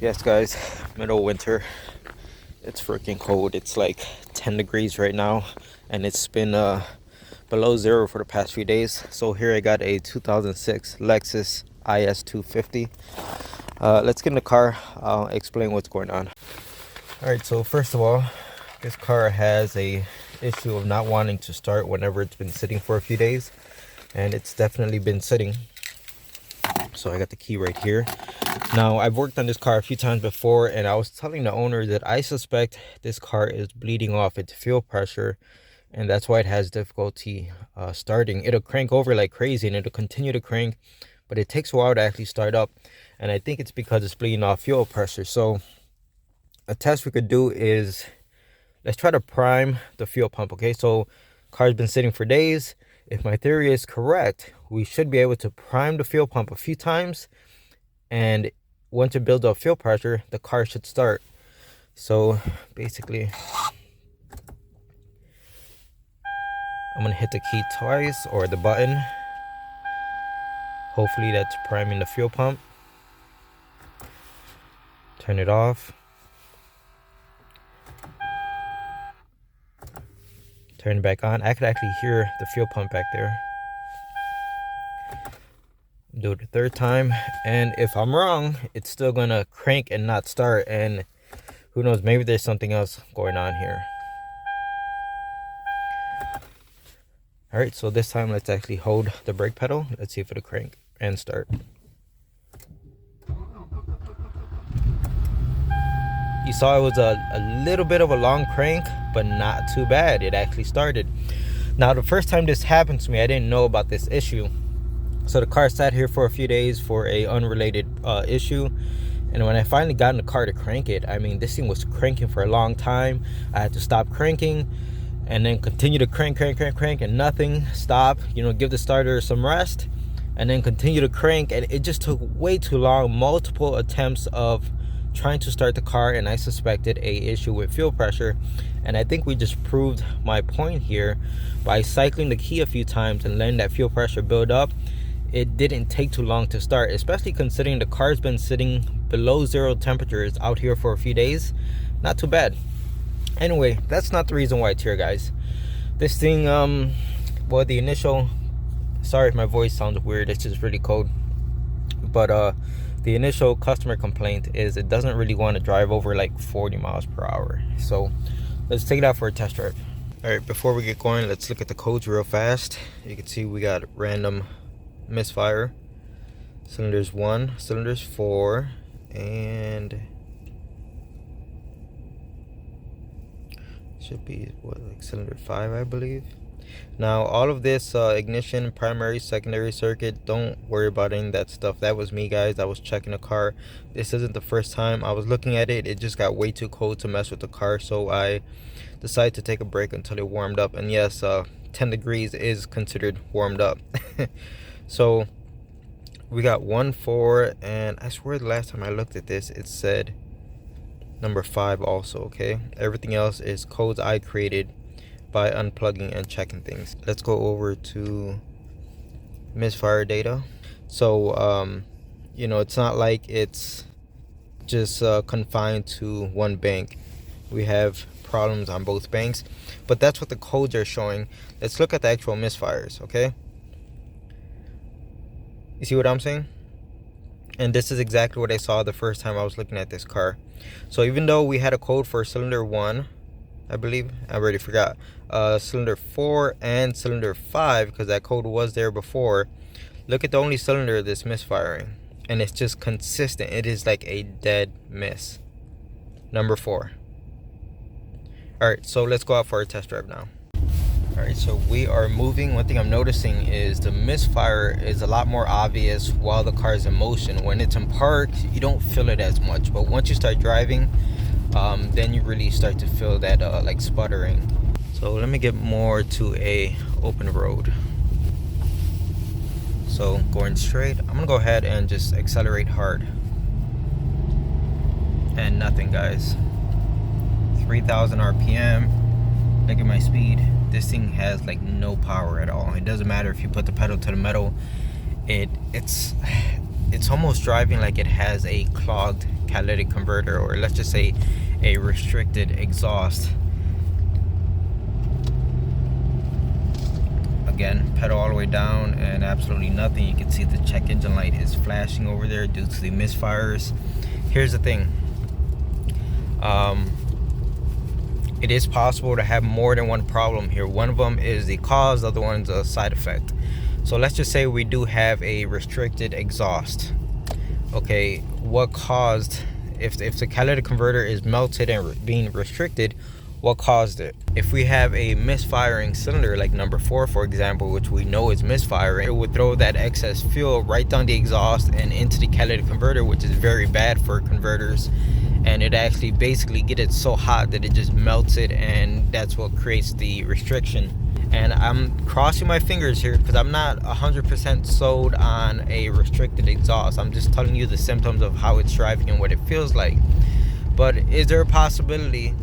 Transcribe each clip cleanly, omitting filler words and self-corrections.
Yes, guys, middle of winter. It's freaking cold. It's like 10 degrees right now, and it's been below zero for the past few days. So here I got a 2006 Lexus IS250. Let's get in the car. I'll explain what's going on. All right, so first of all, this car has a issue of not wanting to start whenever it's been sitting for a few days, and it's definitely been sitting. So I got the key right here. Now, I've worked on this car a few times before, and I was telling the owner that I suspect this car is bleeding off its fuel pressure, and that's why it has difficulty starting. It'll crank over like crazy, and it'll continue to crank, but it takes a while to actually start up, and I think it's because it's bleeding off fuel pressure. So a test we could do is, let's try to prime the fuel pump, okay? So car's been sitting for days. If my theory is correct, we should be able to prime the fuel pump a few times, and once it builds up fuel pressure, the car should start. So basically, I'm gonna hit the key twice, or the button. Hopefully that's priming the fuel pump. Turn it off. Turn it back on. I could actually hear the fuel pump back there. Do it the third time, and if I'm wrong, it's still gonna crank and not start, and who knows, maybe there's something else going on here. All right, so this time let's actually hold the brake pedal. Let's see if it'll crank and start. You saw it was a little bit of a long crank, but not too bad. It actually started. Now, the first time this happened to me, I didn't know about this issue. So the car sat here for a few days for a unrelated issue. And when I finally got in the car to crank it, I mean, this thing was cranking for a long time. I had to stop cranking and then continue to crank, and nothing. Stop, give the starter some rest, and then continue to crank. And it just took way too long. Multiple attempts of trying to start the car, and I suspected a issue with fuel pressure. And I think we just proved my point here by cycling the key a few times and letting that fuel pressure build up. It didn't take too long to start, especially considering the car's been sitting below zero temperatures out here for a few days. Not too bad. Anyway, that's not the reason why it's here, guys. This thing, well, the initial, sorry if my voice sounds weird, it's just really cold. But the initial customer complaint is it doesn't really want to drive over like 40 miles per hour. So let's take it out for a test drive. All right, before we get going, let's look at the codes real fast. You can see we got random misfire, cylinders 1, cylinders 4, and should be like cylinder 5, I believe. Now, all of this ignition, primary, secondary circuit, don't worry about any of that stuff. That was me, guys. I was checking the car. This isn't the first time I was looking at it. It just got way too cold to mess with the car, so I decided to take a break until it warmed up. And yes, 10 degrees is considered warmed up. So we got 1, 4, and I swear the last time I looked at this, it said number 5 also, okay? Everything else is codes I created by unplugging and checking things. Let's go over to misfire data. So it's not like it's just confined to one bank. We have problems on both banks, but that's what the codes are showing. Let's look at the actual misfires, okay? You see what I'm saying? And this is exactly what I saw the first time I was looking at this car. So even though we had a code for cylinder 1, I believe, I already forgot, cylinder 4 and cylinder 5, because that code was there before, look at the only cylinder that's misfiring, and it's just consistent. It is like a dead miss. Number 4. All right, so let's go out for a test drive now. All right, so we are moving. One thing I'm noticing is the misfire is a lot more obvious while the car is in motion. When it's in park, you don't feel it as much, but once you start driving, then you really start to feel that like sputtering. So let me get more to a open road. So going straight, I'm gonna go ahead and just accelerate hard, and nothing, guys. 3,000 RPM. Look at my speed. This thing has like no power at all. It doesn't matter if you put the pedal to the metal. It's almost driving like it has a clogged catalytic converter, or let's just say a restricted exhaust. Again, pedal all the way down and absolutely nothing. You can see the check engine light is flashing over there due to the misfires. Here's the thing, it is possible to have more than one problem here. One of them is the cause, the other one's a side effect. So let's just say we do have a restricted exhaust. Okay, what caused, if the catalytic converter is melted and being restricted, what caused it? If we have a misfiring cylinder like number 4, for example, which we know is misfiring, it would throw that excess fuel right down the exhaust and into the catalytic converter, which is very bad for converters. And it actually basically get it so hot that it just melts it, and that's what creates the restriction. And I'm crossing my fingers here because I'm not 100% sold on a restricted exhaust. I'm just telling you the symptoms of how it's driving and what it feels like. But is there a possibility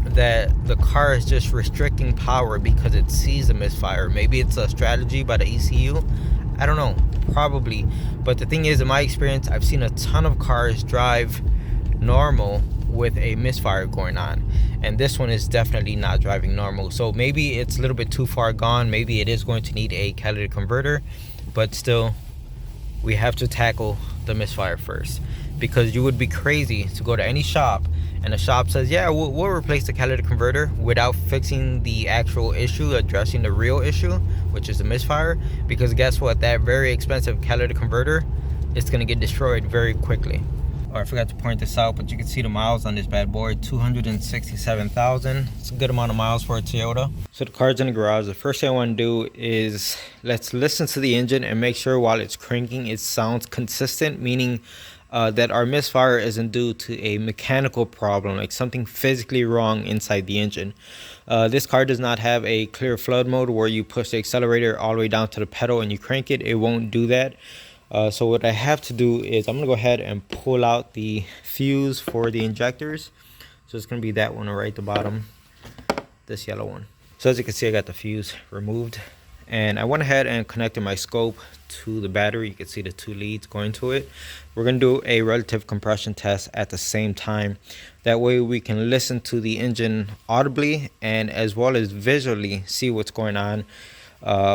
that the car is just restricting power because it sees a misfire? Maybe it's a strategy by the ECU. I don't know, probably. But the thing is, in my experience, I've seen a ton of cars drive normal with a misfire going on, and this one is definitely not driving normal. So maybe it's a little bit too far gone. Maybe it is going to need a catalytic converter, but still we have to tackle the misfire first, because you would be crazy to go to any shop and the shop says, yeah, we'll replace the catalytic converter, without fixing the actual issue, addressing the real issue, which is the misfire. Because guess what, that very expensive catalytic converter, it's going to get destroyed very quickly. Oh, I forgot to point this out, but you can see the miles on this bad boy, 267,000. It's a good amount of miles for a Toyota. So the car's in the garage. The first thing I want to do is let's listen to the engine and make sure while it's cranking it sounds consistent, meaning that our misfire isn't due to a mechanical problem, like something physically wrong inside the engine. This car does not have a clear flood mode where you push the accelerator all the way down to the pedal and you crank it. It won't do that. So what I have to do is I'm gonna go ahead and pull out the fuse for the injectors. So it's gonna be that one right at the bottom, this yellow one. So as you can see, I got the fuse removed, and I went ahead and connected my scope to the battery. You can see the 2 leads going to it. We're gonna do a relative compression test at the same time. That way we can listen to the engine audibly and as well as visually see what's going on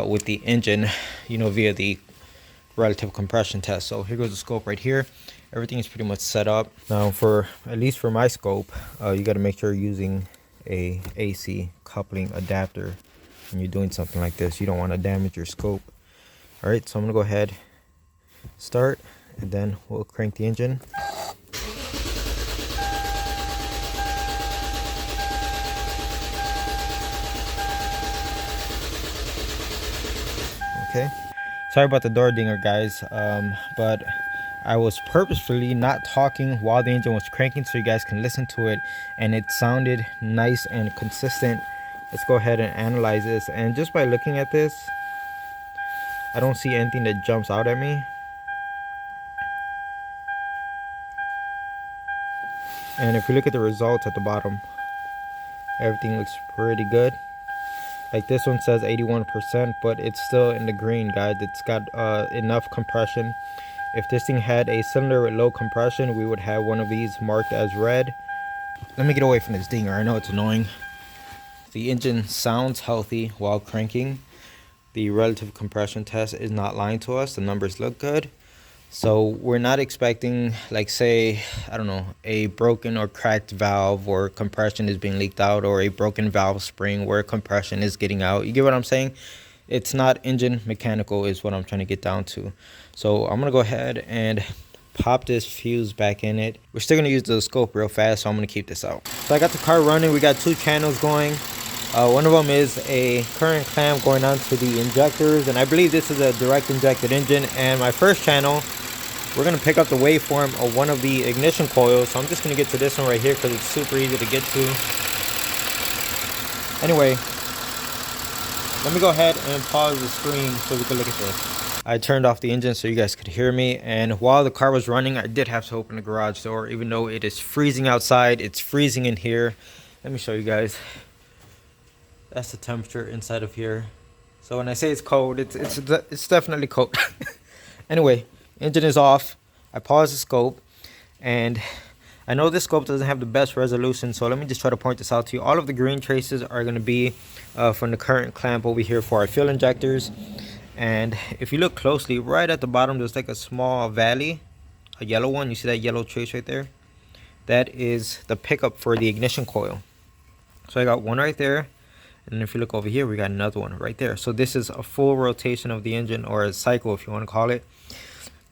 with the engine, you know, via the relative compression test. So here goes the scope right here. Everything is pretty much set up. Now for, at least for my scope, you got to make sure you're using a AC coupling adapter when you're doing something like this. You don't want to damage your scope. All right, so I'm gonna go ahead, start, and then we'll crank the engine. Okay. Sorry about the door dinger, guys, but I was purposefully not talking while the engine was cranking so you guys can listen to it, and it sounded nice and consistent. Let's go ahead and analyze this, and just by looking at this, I don't see anything that jumps out at me. And if you look at the results at the bottom, everything looks pretty good. Like this one says 81%, but it's still in the green, guys. It's got enough compression. If this thing had a cylinder with low compression, we would have one of these marked as red. Let me get away from this dinger. I know it's annoying. The engine sounds healthy while cranking. The relative compression test is not lying to us. The numbers look good. So we're not expecting, like, say, I don't know, a broken or cracked valve where compression is being leaked out, or a broken valve spring where compression is getting out. You get what I'm saying? It's not engine mechanical is what I'm trying to get down to. So I'm going to go ahead and pop this fuse back in it. We're still going to use the scope real fast, so I'm going to keep this out. So I got the car running. We got 2 channels going. One of them is a current clamp going on to the injectors, and I believe this is a direct injected engine. And my first channel, we're going to pick up the waveform of one of the ignition coils. So I'm just going to get to this one right here because it's super easy to get to. Anyway, let me go ahead and pause the screen so we can look at this. I turned off the engine so you guys could hear me, and while the car was running, I did have to open the garage door. Even though it is freezing outside, it's freezing in here. Let me show you guys. That's the temperature inside of here. So when I say it's cold, it's definitely cold. Anyway, engine is off. I paused the scope, And I know this scope doesn't have the best resolution, so let me just try to point this out to you. All of the green traces are going to be from the current clamp over here for our fuel injectors. And if you look closely, right at the bottom there's like a small valley, a yellow one. You see that yellow trace right there? That is the pickup for the ignition coil. So I got one right there, and if you look over here, we got another one right there. So this is a full rotation of the engine, or a cycle if you want to call it.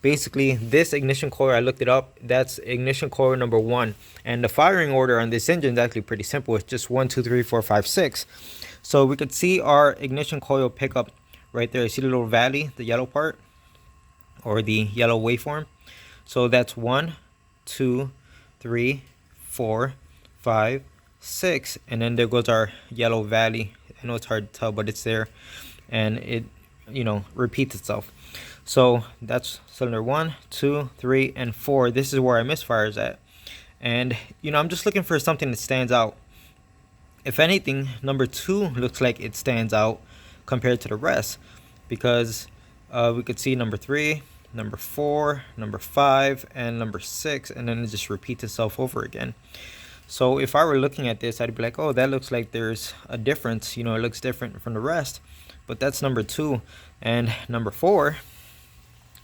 Basically, this ignition coil, I looked it up, that's ignition coil number 1. And the firing order on this engine is actually pretty simple. It's just 1, 2, 3, 4, 5, 6. So we could see our ignition coil pickup right there. You see the little valley, the yellow part, or the yellow waveform? So that's 1, 2, 3, 4, 5, 6, and then there goes our yellow valley. I know it's hard to tell, but it's there, and it, you know, repeats itself. So that's cylinder 1, 2, 3, and 4. This is where our misfire is at. And you know, I'm just looking for something that stands out. If anything, number 2 looks like it stands out compared to the rest, because we could see number 3, number 4, number 5, and number 6, and then it just repeats itself over again. So if I were looking at this, I'd be like, oh, that looks like there's a difference. You know, it looks different from the rest. But that's number 2. And number 4,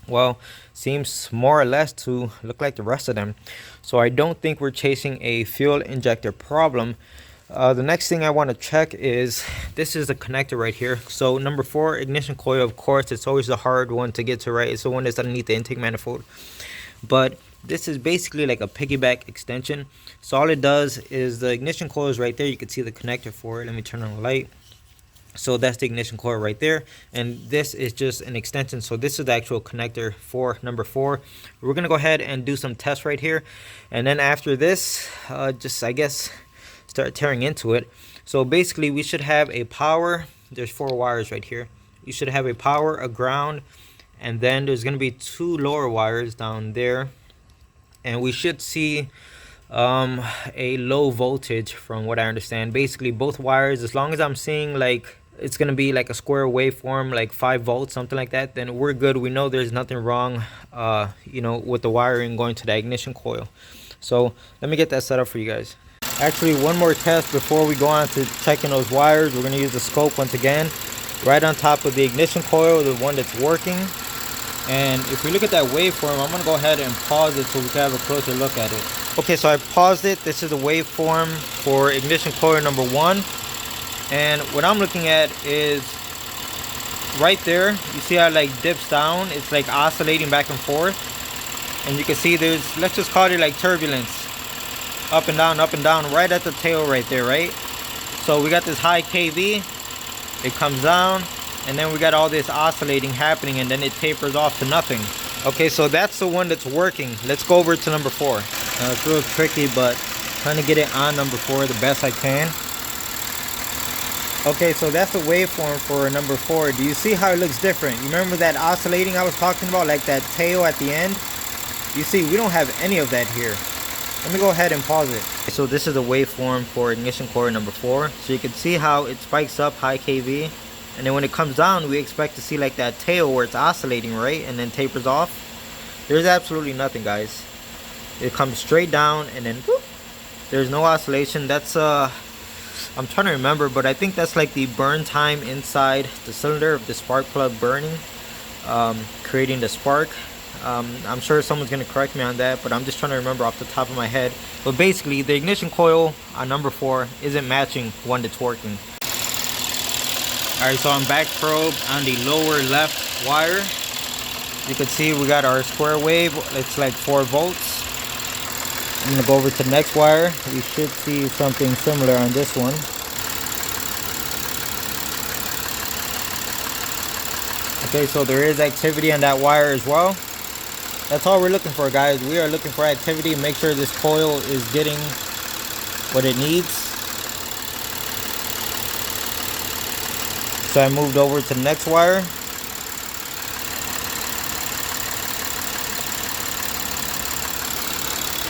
well, seems more or less to look like the rest of them. So I don't think we're chasing a fuel injector problem. The next thing I want to check is, this is the connector right here. So number 4, ignition coil, of course, it's always the hard one to get to, right? It's the one that's underneath the intake manifold. But this is basically like a piggyback extension. So all it does is, the ignition coil is right there. You can see the connector for it. Let me turn on the light. So that's the ignition coil right there, and this is just an extension. So this is the actual connector for number 4. We're gonna go ahead and do some tests right here, and then after this, just, I guess, start tearing into it. So basically, we should have a power. There's 4 wires right here. You should have a power, a ground, and then there's gonna be 2 lower wires down there, and we should see a low voltage from what I understand. Basically, both wires, as long as I'm seeing like it's gonna be like a square waveform, like 5 volts, something like that, then we're good. We know there's nothing wrong, you know, with the wiring going to the ignition coil. So let me get that set up for you guys. Actually, one more test before we go on to checking those wires. We're gonna use the scope once again, right on top of the ignition coil, the one that's working. And if we look at that waveform, I'm gonna go ahead and pause it so we can have a closer look at it. Okay, so I paused it. This is the waveform for ignition coil number 1. And what I'm looking at is right there. You see how it like dips down? It's like oscillating back and forth. And you can see there's, let's just call it like turbulence. Up and down, right at the tail right there, right? So we got this high KV. It comes down, and then we got all this oscillating happening, and then it tapers off to nothing. Okay, so that's the one that's working. Let's go over to number 4. It's real tricky, but trying to get it on number 4 the best I can. Okay, so that's the waveform for number 4. Do you see how it looks different? You remember that oscillating I was talking about, like that tail at the end? You see, we don't have any of that here. Let me go ahead and pause it. So this is the waveform for ignition coil number 4. So you can see how it spikes up high KV, and then when it comes down, we expect to see like that tail where it's oscillating, right? And then tapers off. There's absolutely nothing, guys. It comes straight down, and then whoop, there's no oscillation. That's I'm trying to remember, but I think that's like the burn time inside the cylinder of the spark plug burning, creating the spark. I'm sure someone's gonna correct me on that, but I'm just trying to remember off the top of my head. But basically, the ignition coil on number 4 isn't matching one that's working. Alright, so I'm back probe on the lower left wire. You can see we got our square wave. It's like 4 volts. I'm gonna go over to the next wire. We should see something similar on this one. Okay, so there is activity on that wire as well. That's all we're looking for, guys. We are looking for activity. Make sure this coil is getting what it needs. So I moved over to the next wire.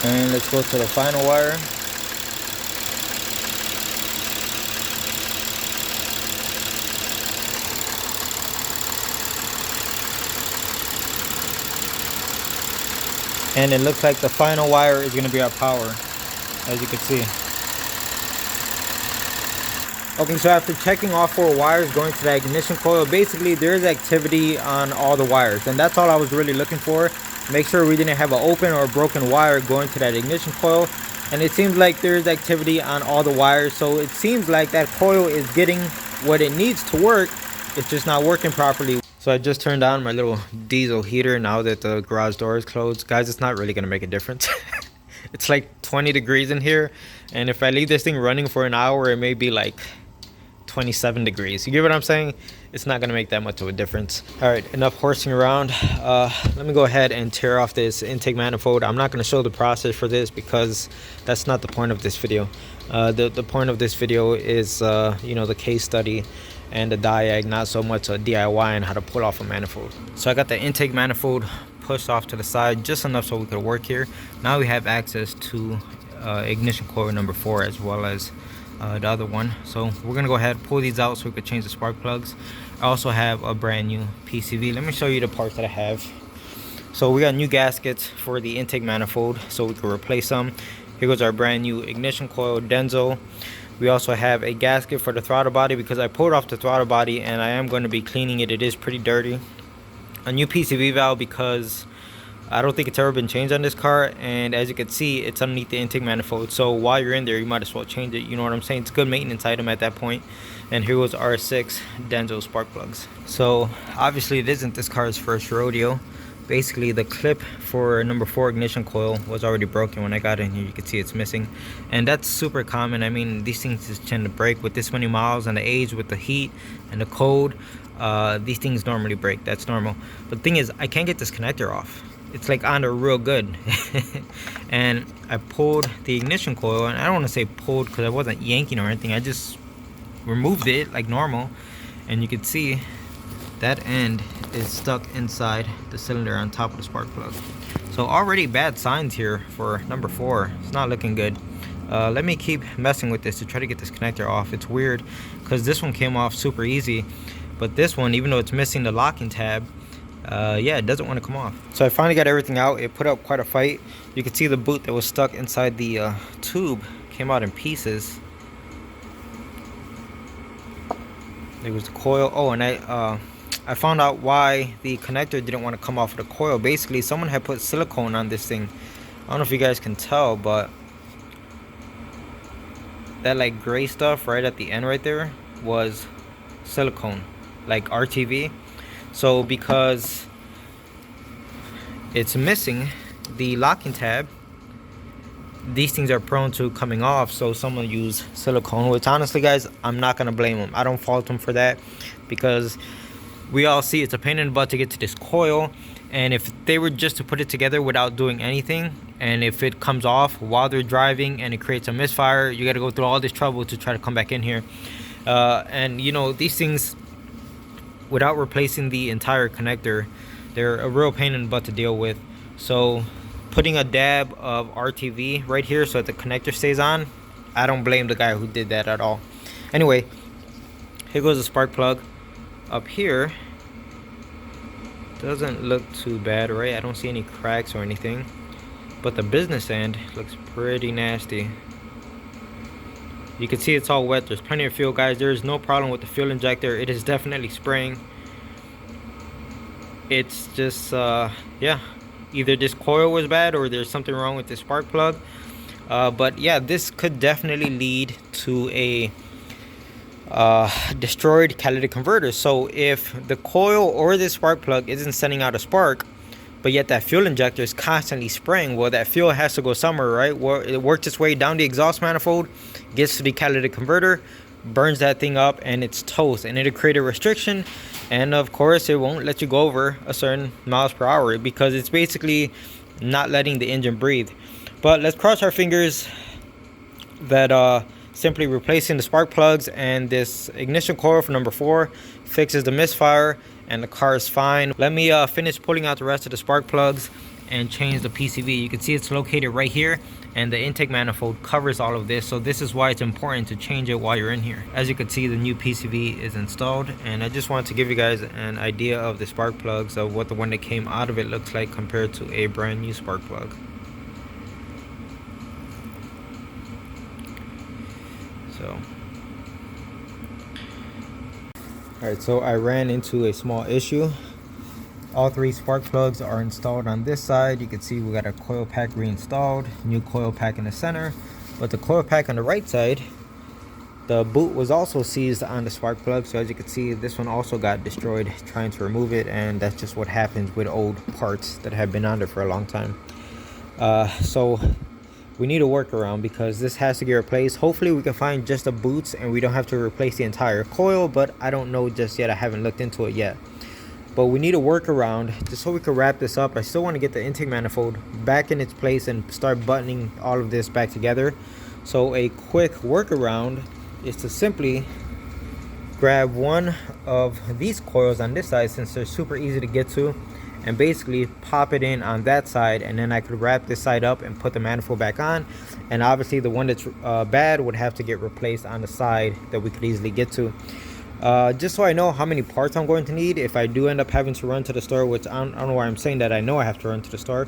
And let's go to the final wire. And it looks like the final wire is going to be our power, as you can see. Okay, so after checking all 4 wires going to the ignition coil, basically there's activity on all the wires, and that's all I was really looking for. Make sure we didn't have an open or a broken wire going to that ignition coil, and it seems like there's activity on all the wires, so it seems like that coil is getting what it needs to work. It's just not working properly. So I just turned on my little diesel heater now that the garage door is closed. Guys, it's not really gonna make a difference. It's like 20 degrees in here, and if I leave this thing running for an hour, it may be like 27 degrees. You get what I'm saying? It's not gonna make that much of a difference. All right, enough horsing around. Let me go ahead and tear off this intake manifold. I'm not gonna show the process for this because that's not the point of this video. The point of this video is you know, the case study and the diag, not so much a DIY and how to pull off a manifold. So I got the intake manifold pushed off to the side just enough so we could work here. Now we have access to ignition coil number 4 as well as the other one. So we're gonna go ahead and pull these out so we could change the spark plugs. I also have a brand new PCV. Let me show you the parts that I have. So we got new gaskets for the intake manifold so we can replace them. Here goes our brand new ignition coil Denso. We also have a gasket for the throttle body because I pulled off the throttle body and I am going to be cleaning it. It is pretty dirty. A new PCV valve because I don't think it's ever been changed on this car, and as you can see, it's underneath the intake manifold. So while you're in there, you might as well change it. You know what I'm saying? It's a good maintenance item at that point. And here was R6 Denso spark plugs. So obviously it isn't this car's first rodeo. Basically the clip for number 4 ignition coil was already broken when I got in here. You can see it's missing, and that's super common. I mean, these things just tend to break with this many miles and the age, with the heat and the cold. These things normally break. That's normal. But the thing is, I can't get this connector off. It's like on there real good. And I pulled the ignition coil, and I don't want to say pulled because I wasn't yanking or anything. I just removed it like normal, and you can see that end is stuck inside the cylinder on top of the spark plug. So already bad signs here for number 4. It's not looking good. Let me keep messing with this to try to get this connector off. It's weird because this one came off super easy, but this one, even though it's missing the locking tab, yeah, it doesn't want to come off. So I finally got everything out. It put up quite a fight. You can see the boot that was stuck inside the tube came out in pieces. There was the coil. Oh, and I found out why the connector didn't want to come off of the coil. Basically, someone had put silicone on this thing. I don't know if you guys can tell, but that like gray stuff right at the end right there was silicone, like RTV. So because it's missing the locking tab, these things are prone to coming off. So someone used silicone, which honestly, guys, I'm not gonna blame them. I don't fault them for that, because we all see it's a pain in the butt to get to this coil, and if they were just to put it together without doing anything, and if it comes off while they're driving and it creates a misfire, you got to go through all this trouble to try to come back in here. And you know, these things, without replacing the entire connector, they're a real pain in the butt to deal with. So putting a dab of RTV right here so that the connector stays on, I don't blame the guy who did that at all. Anyway, here goes the spark plug. Up here doesn't look too bad, right? I don't see any cracks or anything, but the business end looks pretty nasty. You can see it's all wet. There's plenty of fuel, guys. There is no problem with the fuel injector. It is definitely spraying. It's just yeah, either this coil was bad or there's something wrong with the spark plug. But yeah, this could definitely lead to a destroyed catalytic converter. So if the coil or the spark plug isn't sending out a spark, but yet that fuel injector is constantly spraying, well, that fuel has to go somewhere, right? Well, it works its way down the exhaust manifold, gets to the catalytic converter, burns that thing up, and it's toast, and it'll create a restriction. And of course, it won't let you go over a certain miles per hour because it's basically not letting the engine breathe. But let's cross our fingers that simply replacing the spark plugs and this ignition coil for number 4 fixes the misfire and the car is fine. Let me finish pulling out the rest of the spark plugs and change the PCV. You can see it's located right here, and the intake manifold covers all of this. So this is why it's important to change it while you're in here. As you can see, the new PCV is installed, and I just wanted to give you guys an idea of the spark plugs, of what the one that came out of it looks like compared to a brand new spark plug. So alright, so I ran into a small issue. All three spark plugs are installed on this side. You can see we got a coil pack reinstalled, new coil pack in the center, but the coil pack on the right side, the boot was also seized on the spark plug. So as you can see, this one also got destroyed trying to remove it, and that's just what happens with old parts that have been on there for a long time. So we need a workaround because this has to get replaced. Hopefully we can find just the boots and we don't have to replace the entire coil, but I don't know just yet. I haven't looked into it yet. But we need a workaround just so we can wrap this up. I still want to get the intake manifold back in its place and start buttoning all of this back together. So a quick workaround is to simply grab one of these coils on this side, since they're super easy to get to, and basically pop it in on that side, and then I could wrap this side up and put the manifold back on. And obviously the one that's bad would have to get replaced on the side that we could easily get to. Just so I know how many parts I'm going to need if I do end up having to run to the store, which I don't know why I'm saying that. I know I have to run to the store.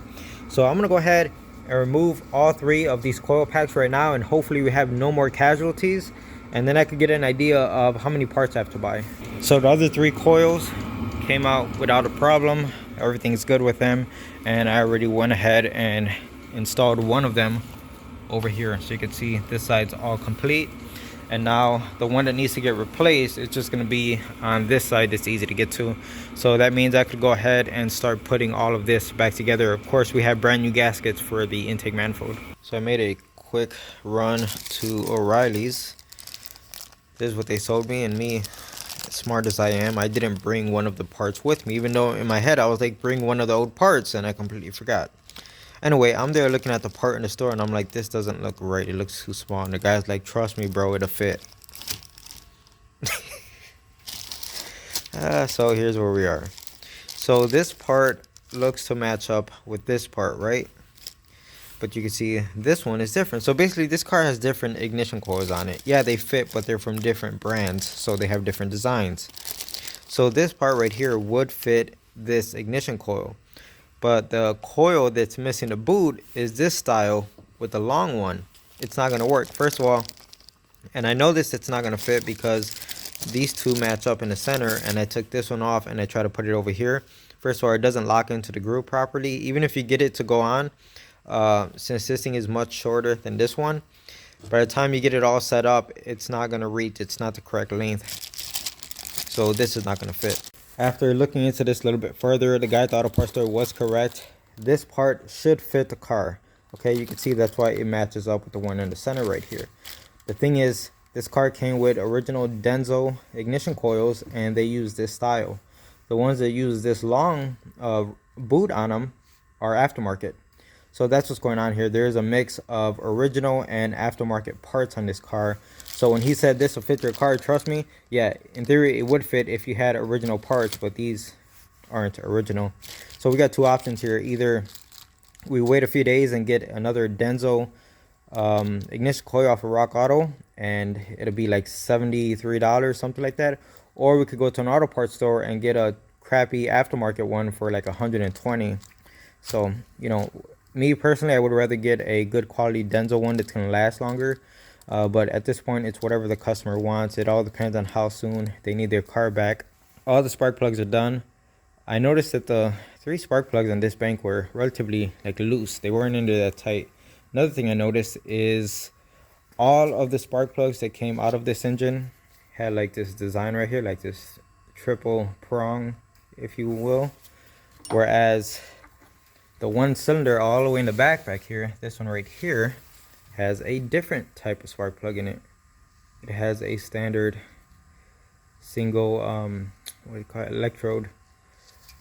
So I'm gonna go ahead and remove all three of these coil packs right now, and hopefully we have no more casualties, and then I could get an idea of how many parts I have to buy. So the other three coils came out without a problem. Everything's good with them, and I already went ahead and installed one of them over here. So you can see this side's all complete, and now the one that needs to get replaced is just going to be on this side that's easy to get to. So that means I could go ahead and start putting all of this back together. Of course, we have brand new gaskets for the intake manifold. So I made a quick run to O'Reilly's. This is what they sold me, and me, as smart as I am, I didn't bring one of the parts with me, even though in my head I was like, bring one of the old parts, and I completely forgot. Anyway, I'm there looking at the part in the store, and I'm like, this doesn't look right. It looks too small. And the guy's like, trust me, bro, it'll fit. So here's where we are. So this part looks to match up with this part, right? But you can see this one is different. So basically, this car has different ignition coils on it. Yeah, they fit, but they're from different brands, so they have different designs. So this part right here would fit this ignition coil. But the coil that's missing the boot is this style with the long one. It's not going to work. First of all, and I know it's not going to fit because these two match up in the center, and I took this one off and I try to put it over here. First of all, it doesn't lock into the groove properly. Even if you get it to go on, since this thing is much shorter than this one, by the time you get it all set up, it's not going to reach. It's not the correct length. So this is not going to fit. After looking into this a little bit further, the guy at the auto parts store was correct. This part should fit the car. Okay, you can see that's why it matches up with the one in the center right here. The thing is, this car came with original Denso ignition coils, and they use this style. The ones that use this long boot on them are aftermarket. So that's what's going on here. There's a mix of original and aftermarket parts on this car. So when he said this will fit your car, trust me, yeah, in theory it would fit if you had original parts, but these aren't original. So we got two options here. Either we wait a few days and get another Denso ignition coil off of Rock Auto, and it'll be like $73, something like that. Or we could go to an auto parts store and get a crappy aftermarket one for like $120. So, you know, me personally, I would rather get a good quality Denso one that's going to last longer. But at this point, it's whatever the customer wants. It all depends on how soon they need their car back. All the spark plugs are done. I noticed that the three spark plugs on this bank were relatively like loose. They weren't into that tight. Another thing I noticed is all of the spark plugs that came out of this engine had like this design right here, like this triple prong, if you will. Whereas the one cylinder all the way in the back here, this one right here, has a different type of spark plug in it. It has a standard single what do you call it, electrode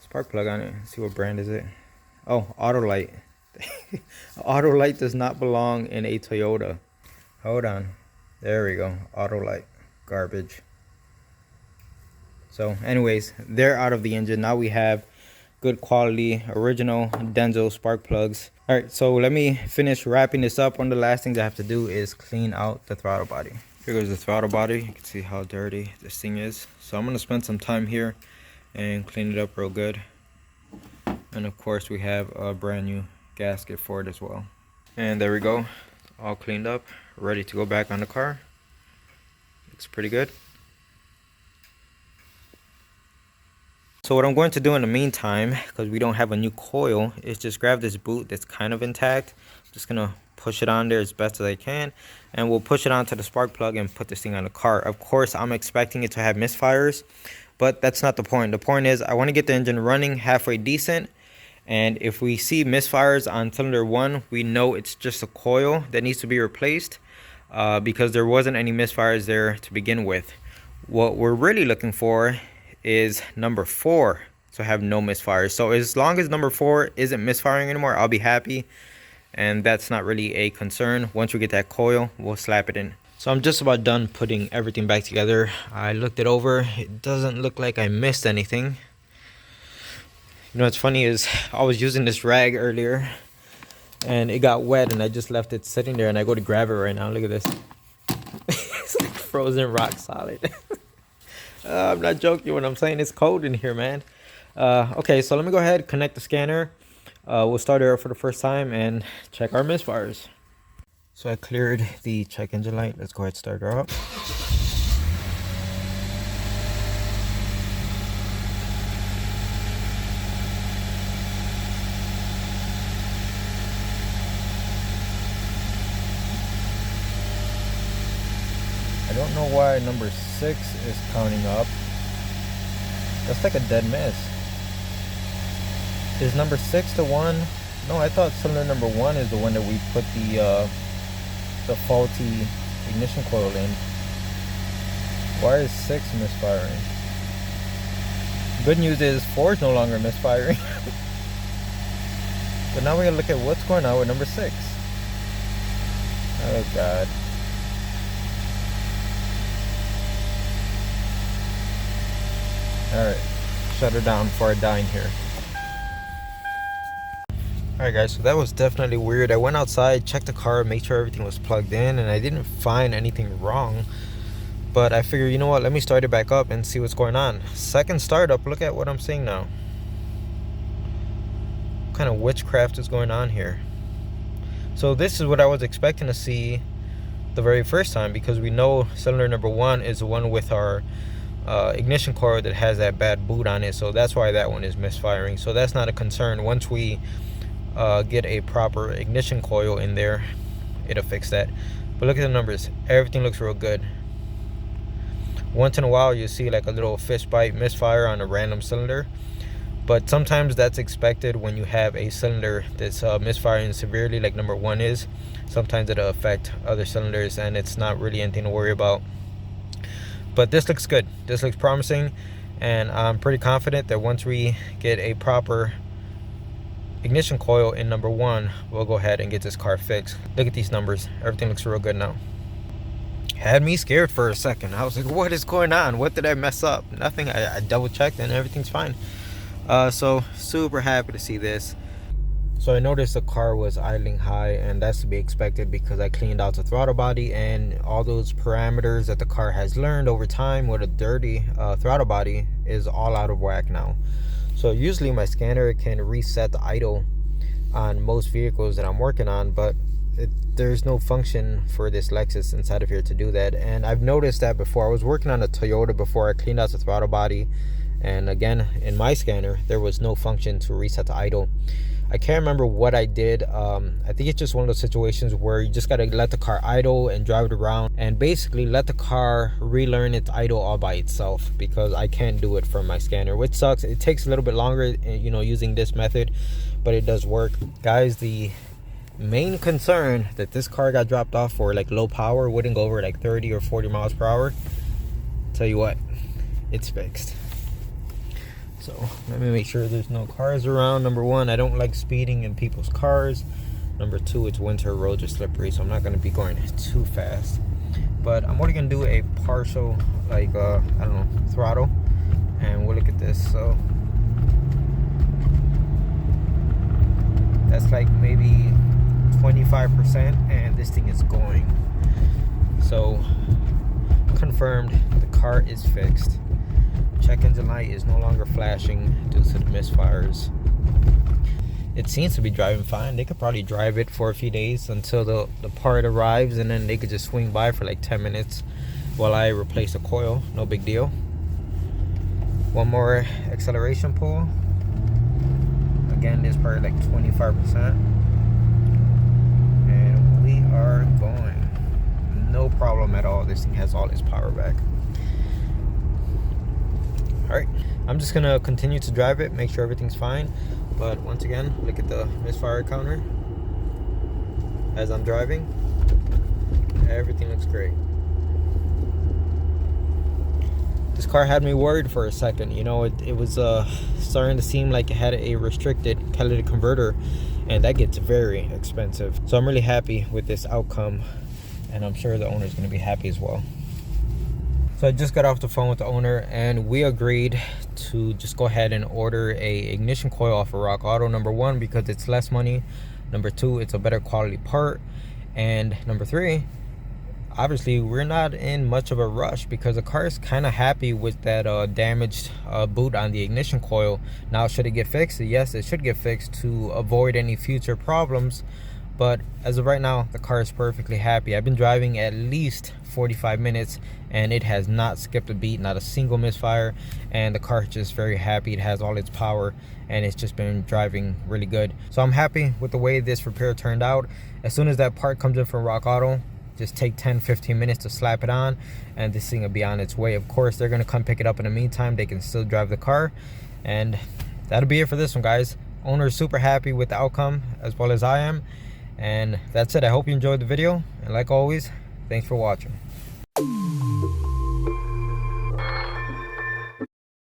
spark plug on it. Let's see, what brand is it? Oh, Autolite. Autolite does not belong in a Toyota. Hold on, there we go. Autolite, garbage. So anyways, they're out of the engine. Now we have good quality original Denso spark plugs. All right, so let me finish wrapping this up. One of the last things I have to do is clean out the throttle body. Here goes the throttle body. You can see how dirty this thing is. So I'm gonna spend some time here and clean it up real good. And of course we have a brand new gasket for it as well. And there we go, all cleaned up, ready to go back on the car. Looks pretty good. So what I'm going to do in the meantime, because we don't have a new coil, is just grab this boot that's kind of intact. I'm just gonna push it on there as best as I can, and we'll push it onto the spark plug and put this thing on the car. Of course, I'm expecting it to have misfires, but that's not the point. The point is I want to get the engine running halfway decent, and if we see misfires on cylinder 1, we know it's just a coil that needs to be replaced, because there wasn't any misfires there to begin with. What we're really looking for is number 4 to have no misfires. So as long as number 4 isn't misfiring anymore, I'll be happy, and that's not really a concern. Once we get that coil, we'll slap it in. So I'm just about done putting everything back together. I looked it over. It doesn't look like I missed anything. You know what's funny is I was using this rag earlier and it got wet, and I just left it sitting there, and I go to grab it right now. Look at this. It's like frozen rock solid. I'm not joking when I'm saying it's cold in here, man. Okay, so let me go ahead, connect the scanner. We'll start it up for the first time and check our misfires. So I cleared the check engine light. Let's go ahead and start her up. I don't know why number 6 is counting up. That's like a dead miss. Is number 6 the one? No, I thought cylinder number 1 is the one that we put the faulty ignition coil in. Why is 6 misfiring? Good news is 4 is no longer misfiring. But now we gotta look at what's going on with number 6. Oh God. Alright, shut her down before I die in here. Alright guys, so that was definitely weird. I went outside, checked the car, made sure everything was plugged in, and I didn't find anything wrong. But I figured, you know what, let me start it back up and see what's going on. Second startup, look at what I'm seeing now. What kind of witchcraft is going on here? So this is what I was expecting to see the very first time, because we know cylinder number 1 is the one with our ignition coil that has that bad boot on it, so that's why that one is misfiring. So that's not a concern. Once we get a proper ignition coil in there, it'll fix that. But look at the numbers, everything looks real good. Once in a while you see like a little fish bite misfire on a random cylinder, but sometimes that's expected when you have a cylinder that's misfiring severely like number 1 is. Sometimes it'll affect other cylinders, and it's not really anything to worry about. But this looks good, this looks promising, and I'm pretty confident that once we get a proper ignition coil in number 1, we'll go ahead and get this car fixed. Look at these numbers, everything looks real good now. Had me scared for a second. I was like, what is going on? What did I mess up? Nothing. I double checked and everything's fine. So super happy to see this. So I noticed the car was idling high, and that's to be expected because I cleaned out the throttle body, and all those parameters that the car has learned over time with a dirty throttle body is all out of whack now. So usually my scanner can reset the idle on most vehicles that I'm working on, but there's no function for this Lexus inside of here to do that. And I've noticed that before. I was working on a Toyota before. I cleaned out the throttle body, and again in my scanner there was no function to reset the idle. I can't remember what I did. I think it's just one of those situations where you just gotta let the car idle and drive it around and basically let the car relearn its idle all by itself, because I can't do it from my scanner, which sucks. It takes a little bit longer, you know, using this method, but it does work. Guys, the main concern that this car got dropped off for, like low power, wouldn't go over like 30 or 40 miles per hour. Tell you what, it's fixed. So let me make sure there's no cars around. Number 1, I don't like speeding in people's cars. Number 2, it's winter, roads are slippery, so I'm not going to be going too fast. But I'm only going to do a partial, like I don't know, throttle, and we'll look at this. So like maybe 25%, and this thing is going. So confirmed, the car is fixed. Check engine light is no longer flashing due to the misfires. It seems to be driving fine. They could probably drive it for a few days until the part arrives, and then they could just swing by for like 10 minutes while I replace the coil. No big deal. One more acceleration pull. Again, this part like 25%. And we are going. No problem at all. This thing has all its power back. Alright, I'm just gonna continue to drive it, make sure everything's fine. But once again, look at the misfire counter as I'm driving. Everything looks great. This car had me worried for a second. You know, it was starting to seem like it had a restricted catalytic converter, and that gets very expensive. So I'm really happy with this outcome, and I'm sure the owner is going to be happy as well. So I just got off the phone with the owner, and we agreed to just go ahead and order a ignition coil off of Rock Auto. Number one, because it's less money. Number two, it's a better quality part. And number three, obviously we're not in much of a rush because the car is kind of happy with that damaged boot on the ignition coil. Now, should it get fixed? Yes, it should get fixed to avoid any future problems. But as of right now, the car is perfectly happy. I've been driving at least 45 minutes and it has not skipped a beat, not a single misfire. And the car is just very happy. It has all its power and it's just been driving really good. So I'm happy with the way this repair turned out. As soon as that part comes in from Rock Auto, just take 10-15 minutes to slap it on and this thing will be on its way. Of course, they're gonna come pick it up in the meantime. They can still drive the car. And that'll be it for this one, guys. Owner is super happy with the outcome as well as I am. And that's it. I hope you enjoyed the video, and like always, thanks for watching.